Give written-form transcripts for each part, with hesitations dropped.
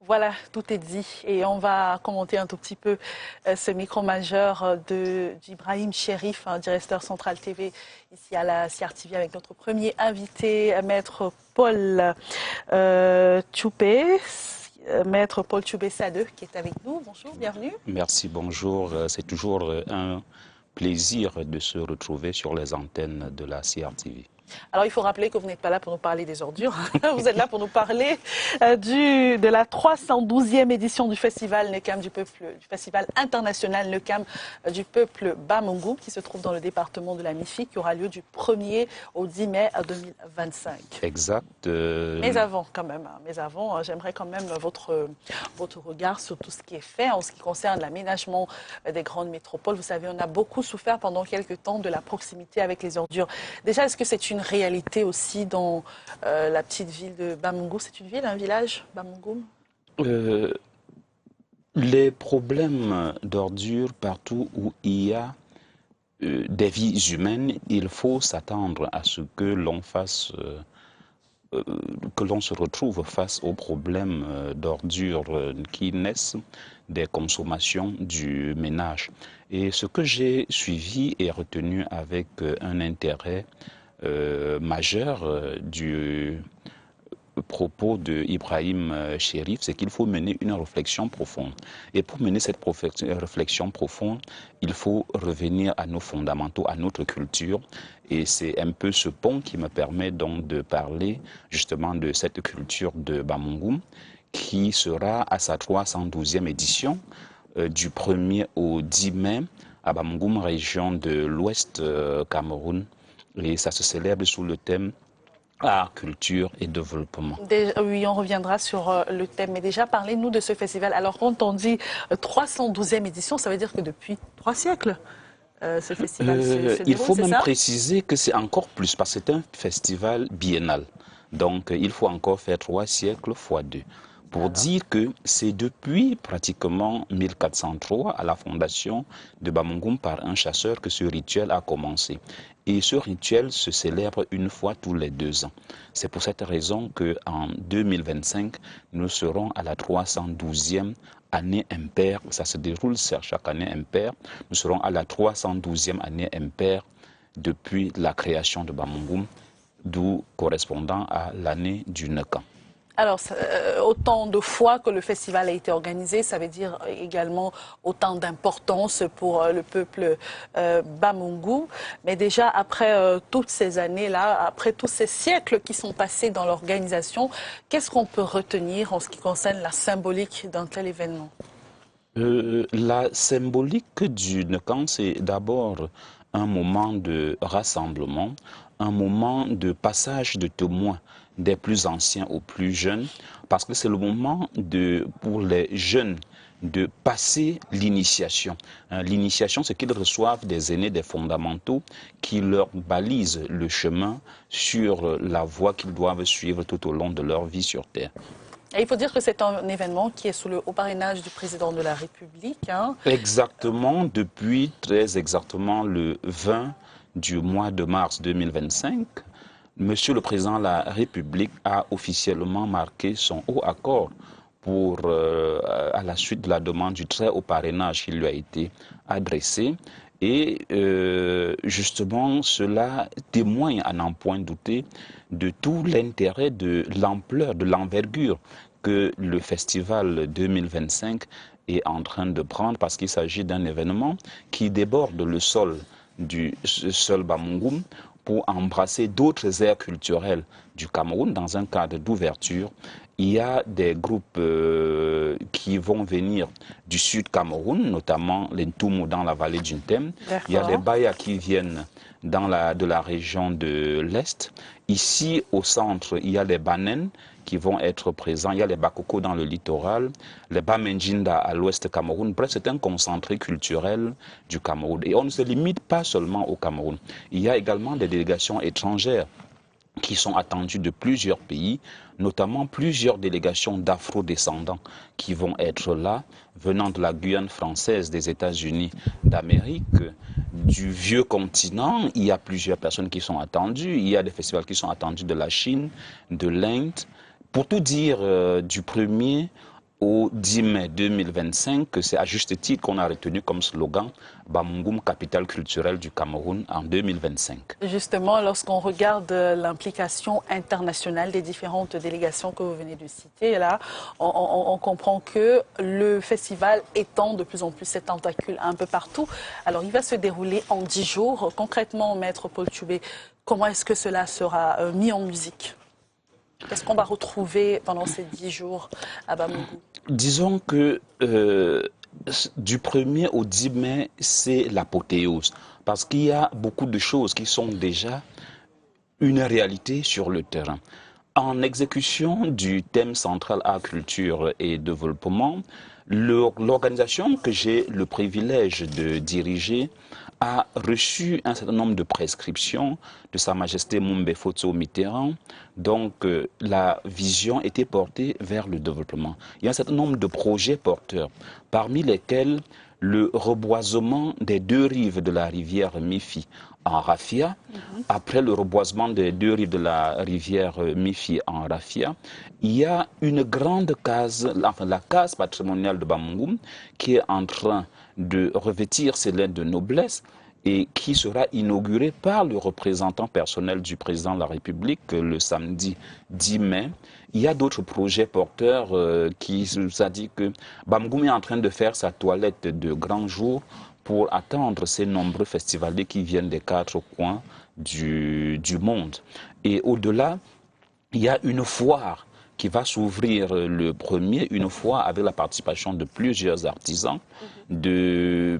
Voilà, tout est dit et on va commenter un tout petit peu ce micro majeur d'Ibrahim Cherif, directeur central TV ici à la CRTV avec notre premier invité, Maître Paul Tchoupé. Maître Paul Tchoubé Sadeux qui est avec nous. Bonjour, bienvenue. Merci, bonjour. C'est toujours un plaisir de se retrouver sur les antennes de la CRTV. Alors, il faut rappeler que vous n'êtes pas là pour nous parler des ordures. Vous êtes là pour nous parler de la 312e édition du festival NECAM du peuple, du festival international NECAM du peuple Bamungum, qui se trouve dans le département de la Mifi, qui aura lieu du 1er au 10 mai 2025. Exact. Mais avant, quand même, j'aimerais quand même votre regard sur tout ce qui est fait en ce qui concerne l'aménagement des grandes métropoles. Vous savez, on a beaucoup souffert pendant quelques temps de la proximité avec les ordures. Déjà, est-ce que c'est une réalité aussi dans la petite ville de Bamungum? C'est une ville, un village, Bamungum? Les problèmes d'ordures partout où il y a des vies humaines, il faut s'attendre à ce que l'on fasse, que l'on se retrouve face aux problèmes d'ordures qui naissent des consommations du ménage. Et ce que j'ai suivi et retenu avec un intérêt majeur du propos de Ibrahim Cherif, c'est qu'il faut mener une réflexion profonde. Et pour mener cette réflexion profonde, il faut revenir à nos fondamentaux, à notre culture. Et c'est un peu ce pont qui me permet donc de parler justement de cette culture de Bamungum, qui sera à sa 312e édition du 1er au 10 mai à Bamungum, région de l'Ouest Cameroun. Et ça se célèbre sous le thème art, culture et développement. Oui, on reviendra sur le thème. Mais déjà, parlez-nous de ce festival. Alors, quand on dit 312e édition, ça veut dire que depuis 3 siècles, ce festival se déroule, il faut même ça préciser que c'est encore plus, parce que c'est un festival biennal. Donc, il faut encore faire 3 siècles fois 2. Pour dire que c'est depuis pratiquement 1403 à la fondation de Bamungum par un chasseur que ce rituel a commencé. Et ce rituel se célèbre une fois tous les 2 ans. C'est pour cette raison qu'en 2025, nous serons à la 312e année impaire. Ça se déroule chaque année impaire. Nous serons à la 312e année impaire depuis la création de Bamungum, d'où correspondant à l'année du Nekam. Alors, autant de fois que le festival a été organisé, ça veut dire également autant d'importance pour le peuple Bamungum. Mais déjà, après toutes ces années-là, après tous ces siècles qui sont passés dans l'organisation, qu'est-ce qu'on peut retenir en ce qui concerne la symbolique d'un tel événement? La symbolique du Nekam, c'est d'abord un moment de rassemblement, un moment de passage de témoins des plus anciens aux plus jeunes, parce que c'est le moment pour les jeunes de passer l'initiation. L'initiation, c'est qu'ils reçoivent des aînés, des fondamentaux, qui leur balisent le chemin sur la voie qu'ils doivent suivre tout au long de leur vie sur Terre. Et il faut dire que c'est un événement qui est sous le haut parrainage du président de la République. Exactement, depuis très exactement le 20 du mois de mars 2025, Monsieur le Président de la République a officiellement marqué son haut accord à la suite de la demande du très haut parrainage qui lui a été adressé. Et justement, cela témoigne à n'en point douter de tout l'intérêt, de l'ampleur, de l'envergure que le festival 2025 est en train de prendre, parce qu'il s'agit d'un événement qui déborde le sol du seul Bamungum pour embrasser d'autres aires culturelles du Cameroun dans un cadre d'ouverture. Il y a des groupes qui vont venir du sud Cameroun, notamment les Ntoumou dans la vallée du Ntem. Il y a les Baya qui viennent de la région de l'Est. Ici, au centre, il y a les Banen qui vont être présents. Il y a les Bakoko dans le littoral, les Bamenjinda à l'ouest Cameroun. Bref, c'est un concentré culturel du Cameroun. Et on ne se limite pas seulement au Cameroun. Il y a également des délégations étrangères qui sont attendues de plusieurs pays, notamment plusieurs délégations d'afro-descendants qui vont être là, venant de la Guyane française, des États-Unis d'Amérique, du vieux continent. Il y a plusieurs personnes qui sont attendues. Il y a des festivals qui sont attendus de la Chine, de l'Inde. Pour tout dire, du 1er au 10 mai 2025, c'est à juste titre qu'on a retenu comme slogan Bamungum, capitale culturelle du Cameroun en 2025. Justement, lorsqu'on regarde l'implication internationale des différentes délégations que vous venez de citer, là, on comprend que le festival étend de plus en plus ses tentacules un peu partout. Alors, il va se dérouler en 10 jours. Concrètement, Maître Paul Tchoubé, comment est-ce que cela sera mis en musique? Qu'est-ce qu'on va retrouver pendant ces 10 jours à Bamungou? Disons que du 1er au 10 mai, c'est l'apothéose. Parce qu'il y a beaucoup de choses qui sont déjà une réalité sur le terrain. En exécution du thème central art, culture et développement, l'organisation que j'ai le privilège de diriger a reçu un certain nombre de prescriptions de Sa Majesté Mumbe Foto Mitterrand. Donc, la vision était portée vers le développement. Il y a un certain nombre de projets porteurs, parmi lesquels le reboisement des deux rives de la rivière Mifi en Rafia. Après le reboisement des deux rives de la rivière Mifi en Rafia, il y a une grande case, enfin la case patrimoniale de Bamungum, qui est en train de revêtir ses lettres de noblesse et qui sera inaugurée par le représentant personnel du président de la République le samedi 10 mai. Il y a d'autres projets porteurs qui nous a dit que Bamungum est en train de faire sa toilette de grand jour pour attendre ces nombreux festivaliers qui viennent des 4 coins du monde. Et au-delà, il y a une foire qui va s'ouvrir le 1er, une foire avec la participation de plusieurs artisans. Il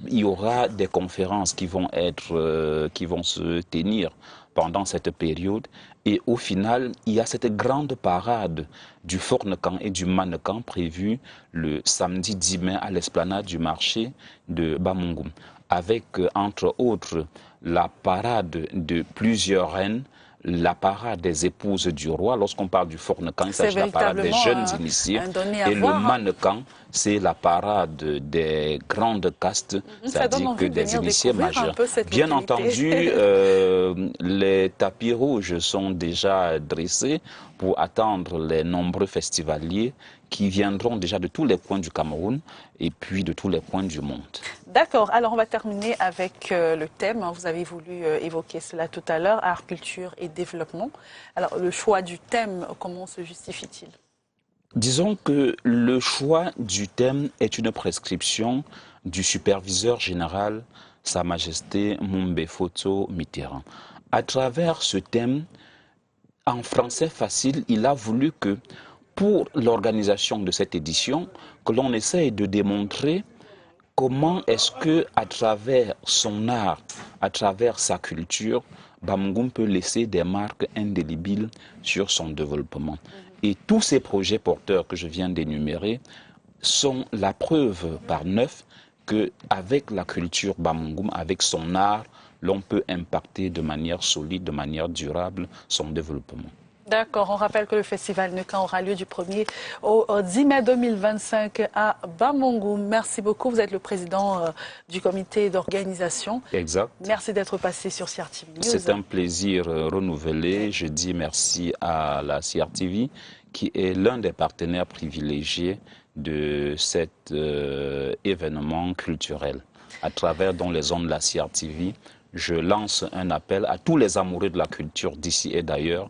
y aura des conférences qui vont se tenir pendant cette période. Et au final, il y a cette grande parade du Fornecan et du Mannequin prévue le samedi 10 mai à l'esplanade du marché de Bamungum, avec entre autres la parade de plusieurs reines, la parade des épouses du roi. Lorsqu'on parle du Fornecan, il s'agit de la parade des jeunes initiés. Et le Mannequin, c'est la parade des grandes castes, c'est-à-dire que des initiés majeurs. Bien entendu, les tapis rouges sont déjà dressés pour attendre les nombreux festivaliers qui viendront déjà de tous les coins du Cameroun et puis de tous les coins du monde. D'accord, alors on va terminer avec le thème. Vous avez voulu évoquer cela tout à l'heure, art, culture et développement. Alors le choix du thème, comment se justifie-t-il? Disons que le choix du thème est une prescription du superviseur général, Sa Majesté Mumbe Foto Mitterrand. À travers ce thème, en français facile, il a voulu que pour l'organisation de cette édition, que l'on essaye de démontrer comment est-ce que, à travers son art, à travers sa culture, Bamungum peut laisser des marques indélébiles sur son développement. Et tous ces projets porteurs que je viens d'énumérer sont la preuve par neuf qu'avec la culture Bamungum, avec son art, l'on peut impacter de manière solide, de manière durable son développement. D'accord, on rappelle que le festival Neuquén aura lieu du 1er au 10 mai 2025 à Bamungum. Merci beaucoup, vous êtes le président du comité d'organisation. Exact. Merci d'être passé sur CRTV News. C'est un plaisir renouvelé. Je dis merci à la CRTV qui est l'un des partenaires privilégiés de cet événement culturel. À travers dont les ondes de la CRTV, je lance un appel à tous les amoureux de la culture d'ici et d'ailleurs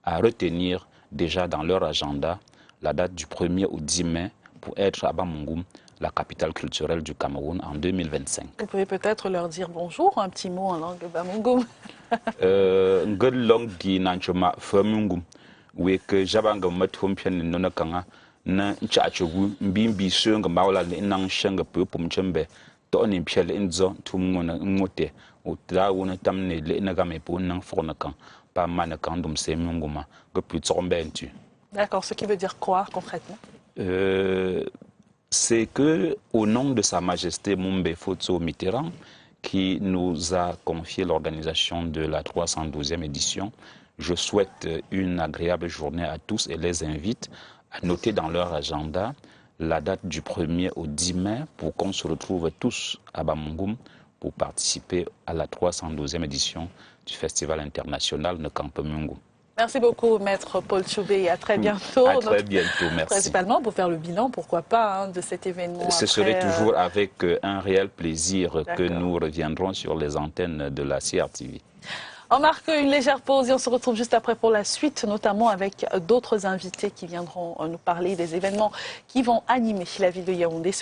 à retenir déjà dans leur agenda la date du 1er au 10 mai pour être à Bamungum, la capitale culturelle du Cameroun en 2025. Vous pouvez peut-être leur dire bonjour, un petit mot en langue Bamungum. Ngedlong gi nanchoma famungum wek jabanga mathom phen nona kanga na chachugu mbimbi sunga mawla ni nang shanga pupum chembe to ni pchel inzo tumngona ngote utra wona tamne le na game po nang forna kan pa mannequin dum semunguma que plus de. D'accord, ce qui veut dire quoi concrètement? C'est que au nom de Sa Majesté Mumbe Foto Mitterrand, qui nous a confié l'organisation de la 312e édition, je souhaite une agréable journée à tous et les invite à noter dans leur agenda la date du 1er au 10 mai pour qu'on se retrouve tous à Bamungum pour participer à la 312e édition du Festival international de Campemungum. Merci beaucoup, Maître Paul Choubey. À très bientôt. À très bientôt, merci. Principalement pour faire le bilan, pourquoi pas, de cet événement. Ce serait toujours avec un réel plaisir que nous reviendrons sur les antennes de la CRTV. On marque une légère pause et on se retrouve juste après pour la suite, notamment avec d'autres invités qui viendront nous parler des événements qui vont animer la ville de Yaoundé.